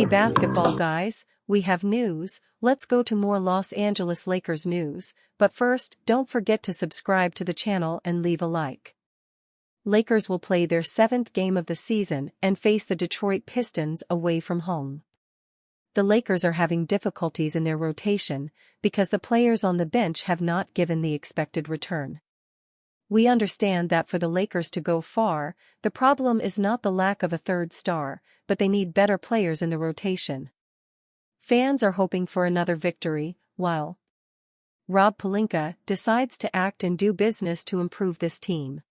Hey basketball guys, we have news. Let's go to more Los Angeles Lakers news, but first, don't forget to subscribe to the channel and leave a like. Lakers will play their 7th game of the season and face the Detroit Pistons away from home. The Lakers are having difficulties in their rotation because the players on the bench have not given the expected return. We understand that for the Lakers to go far, the problem is not the lack of a third star, but they need better players in the rotation. Fans are hoping for another victory, while Rob Pelinka decides to act and do business to improve this team.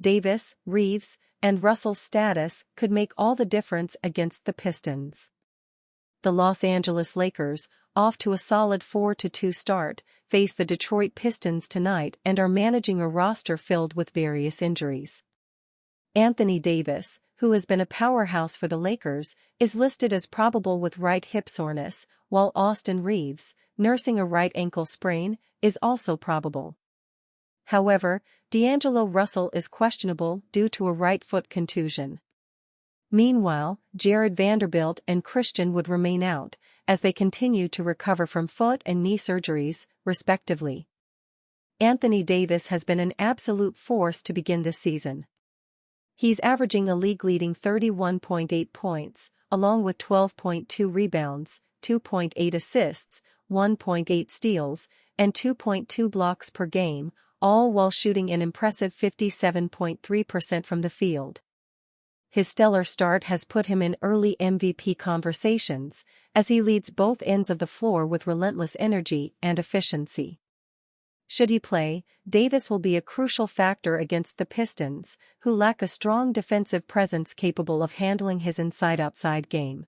Davis, Reeves, and Russell's status could make all the difference against the Pistons. The Los Angeles Lakers, off to a solid 4-2 start, face the Detroit Pistons tonight and are managing a roster filled with various injuries. Anthony Davis, who has been a powerhouse for the Lakers, is listed as probable with right hip soreness, while Austin Reeves, nursing a right ankle sprain, is also probable. However, D'Angelo Russell is questionable due to a right foot contusion. Meanwhile, Jared Vanderbilt and Christian Wood remain out, as they continue to recover from foot and knee surgeries, respectively. Anthony Davis has been an absolute force to begin this season. He's averaging a league-leading 31.8 points, along with 12.2 rebounds, 2.8 assists, 1.8 steals, and 2.2 blocks per game, all while shooting an impressive 57.3% from the field. His stellar start has put him in early MVP conversations, as he leads both ends of the floor with relentless energy and efficiency. Should he play, Davis will be a crucial factor against the Pistons, who lack a strong defensive presence capable of handling his inside-outside game.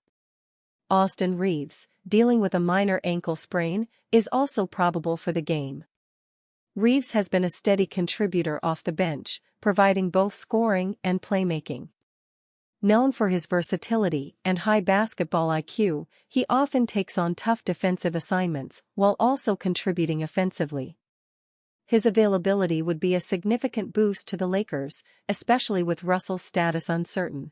Austin Reeves, dealing with a minor ankle sprain, is also probable for the game. Reeves has been a steady contributor off the bench, providing both scoring and playmaking. Known for his versatility and high basketball IQ, he often takes on tough defensive assignments while also contributing offensively. His availability would be a significant boost to the Lakers, especially with Russell's status uncertain.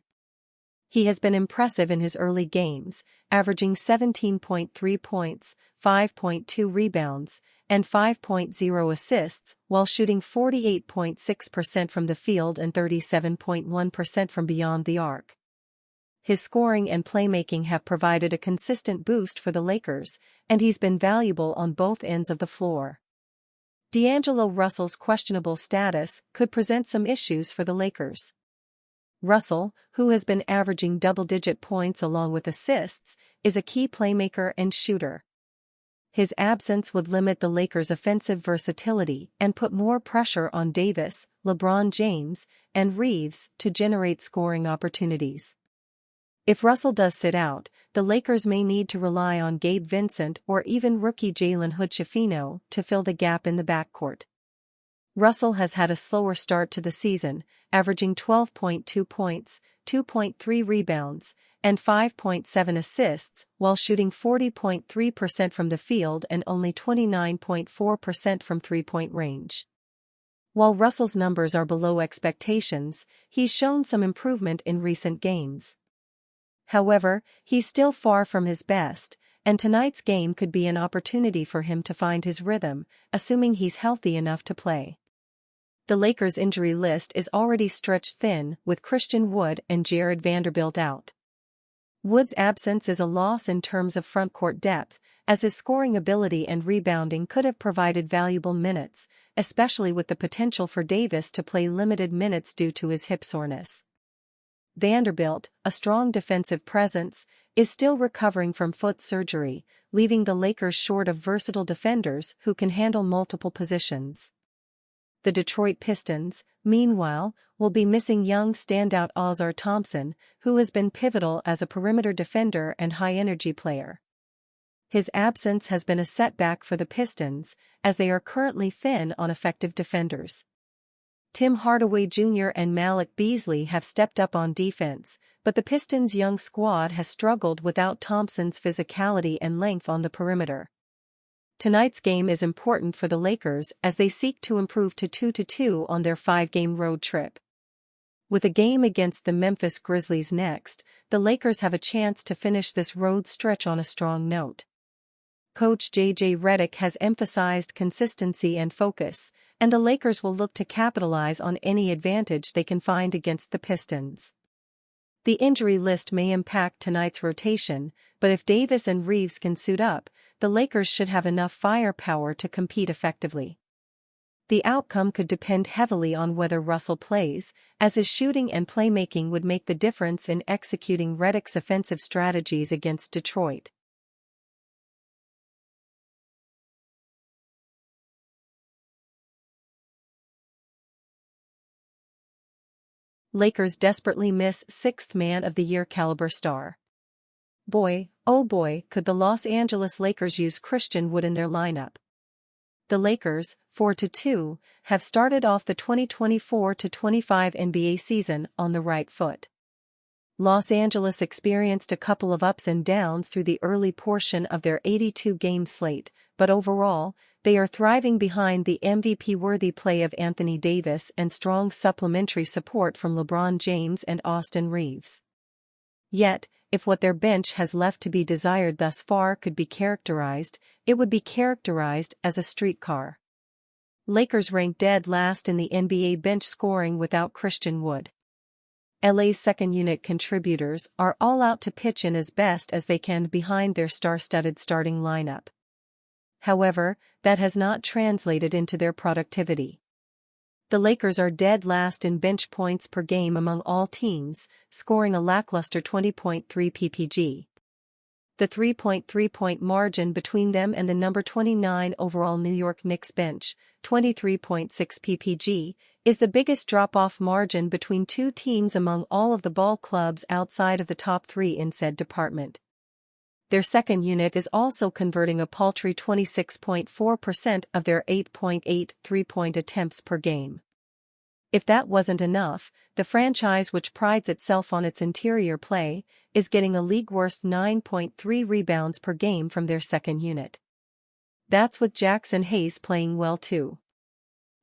He has been impressive in his early games, averaging 17.3 points, 5.2 rebounds, and 5.0 assists, while shooting 48.6% from the field and 37.1% from beyond the arc. His scoring and playmaking have provided a consistent boost for the Lakers, and he's been valuable on both ends of the floor. D'Angelo Russell's questionable status could present some issues for the Lakers. Russell, who has been averaging double-digit points along with assists, is a key playmaker and shooter. His absence would limit the Lakers' offensive versatility and put more pressure on Davis, LeBron James, and Reeves to generate scoring opportunities. If Russell does sit out, the Lakers may need to rely on Gabe Vincent or even rookie Jalen Hood-Schifino to fill the gap in the backcourt. Russell has had a slower start to the season, averaging 12.2 points, 2.3 rebounds, and 5.7 assists, while shooting 40.3% from the field and only 29.4% from three-point range. While Russell's numbers are below expectations, he's shown some improvement in recent games. However, he's still far from his best, and tonight's game could be an opportunity for him to find his rhythm, assuming he's healthy enough to play. The Lakers' injury list is already stretched thin, with Christian Wood and Jared Vanderbilt out. Wood's absence is a loss in terms of frontcourt depth, as his scoring ability and rebounding could have provided valuable minutes, especially with the potential for Davis to play limited minutes due to his hip soreness. Vanderbilt, a strong defensive presence, is still recovering from foot surgery, leaving the Lakers short of versatile defenders who can handle multiple positions. The Detroit Pistons, meanwhile, will be missing young standout Ausar Thompson, who has been pivotal as a perimeter defender and high-energy player. His absence has been a setback for the Pistons, as they are currently thin on effective defenders. Tim Hardaway Jr. and Malik Beasley have stepped up on defense, but the Pistons' young squad has struggled without Thompson's physicality and length on the perimeter. Tonight's game is important for the Lakers as they seek to improve to 2-2 on their 5-game road trip. With a game against the Memphis Grizzlies next, the Lakers have a chance to finish this road stretch on a strong note. Coach J.J. Redick has emphasized consistency and focus, and the Lakers will look to capitalize on any advantage they can find against the Pistons. The injury list may impact tonight's rotation, but if Davis and Reeves can suit up, the Lakers should have enough firepower to compete effectively. The outcome could depend heavily on whether Russell plays, as his shooting and playmaking would make the difference in executing Redick's offensive strategies against Detroit. Lakers desperately miss sixth Man of the Year caliber star. Boy, oh boy, could the Los Angeles Lakers use Christian Wood in their lineup. The Lakers, 4-2, have started off the 2024-25 NBA season on the right foot. Los Angeles experienced a couple of ups and downs through the early portion of their 82-game slate, but overall, they are thriving behind the MVP-worthy play of Anthony Davis and strong supplementary support from LeBron James and Austin Reeves. Yet, if what their bench has left to be desired thus far could be characterized, it would be characterized as a streetcar. Lakers rank dead last in the NBA bench scoring without Christian Wood. LA's second-unit contributors are all out to pitch in as best as they can behind their star-studded starting lineup. However, that has not translated into their productivity. The Lakers are dead last in bench points per game among all teams, scoring a lackluster 20.3 ppg. The 3.3-point margin between them and the number 29 overall New York Knicks bench, 23.6 ppg, is the biggest drop-off margin between two teams among all of the ball clubs outside of the top three in said department. Their second unit is also converting a paltry 26.4% of their 8.8 three-point attempts per game. If that wasn't enough, the franchise, which prides itself on its interior play, is getting a league-worst 9.3 rebounds per game from their second unit. That's with Jackson Hayes playing well too.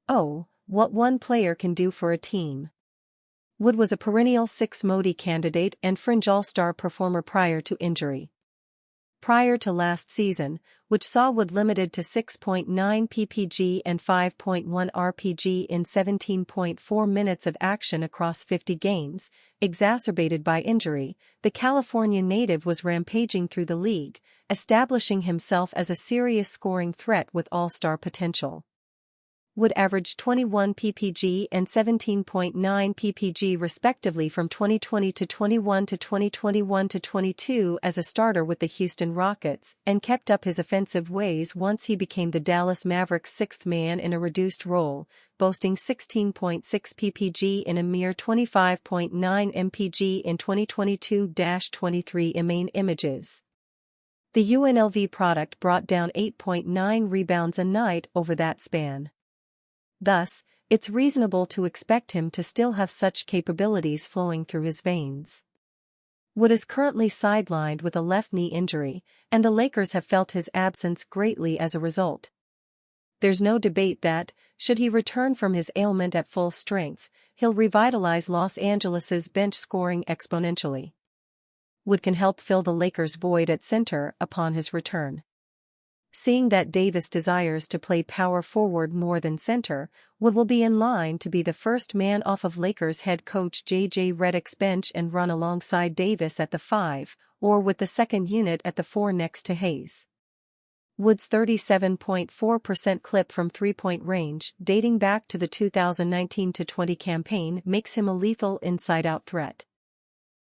Oh, what one player can do for a team. Wood was a perennial Six Modi candidate and fringe all-star performer prior to injury. Prior to last season, which saw Wood limited to 6.9 ppg and 5.1 rpg in 17.4 minutes of action across 50 games, exacerbated by injury, the California native was rampaging through the league, establishing himself as a serious scoring threat with all-star potential. Wood averaged 21 ppg and 17.9 ppg respectively from 2020 to 21 to 2021 to 22 as a starter with the Houston Rockets, and kept up his offensive ways once he became the Dallas Mavericks' sixth man in a reduced role, boasting 16.6 ppg in a mere 25.9 mpg in 2022-23 main images. The UNLV product brought down 8.9 rebounds a night over that span. Thus, it's reasonable to expect him to still have such capabilities flowing through his veins. Wood is currently sidelined with a left knee injury, and the Lakers have felt his absence greatly as a result. There's no debate that, should he return from his ailment at full strength, he'll revitalize Los Angeles's bench scoring exponentially. Wood can help fill the Lakers' void at center upon his return. Seeing that Davis desires to play power forward more than center, Wood will be in line to be the first man off of Lakers head coach J.J. Redick's bench and run alongside Davis at the 5, or with the second unit at the 4 next to Hayes. Wood's 37.4% clip from three-point range, dating back to the 2019-20 campaign, makes him a lethal inside-out threat.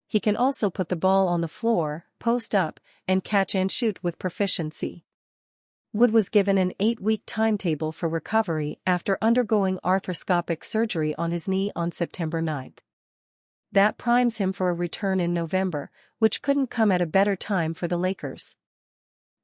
He can also put the ball on the floor, post up, and catch and shoot with proficiency. Wood was given an 8-week timetable for recovery after undergoing arthroscopic surgery on his knee on September 9. That primes him for a return in November, which couldn't come at a better time for the Lakers.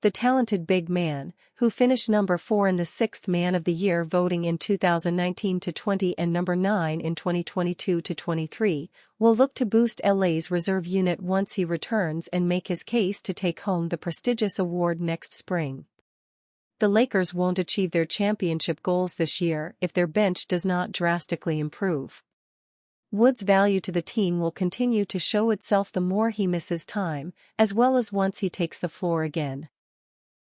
The talented big man, who finished number 4 in the Sixth Man of the Year voting in 2019-20 and number 9 in 2022-23, will look to boost LA's reserve unit once he returns and make his case to take home the prestigious award next spring. The Lakers won't achieve their championship goals this year if their bench does not drastically improve. Wood's value to the team will continue to show itself the more he misses time, as well as once he takes the floor again.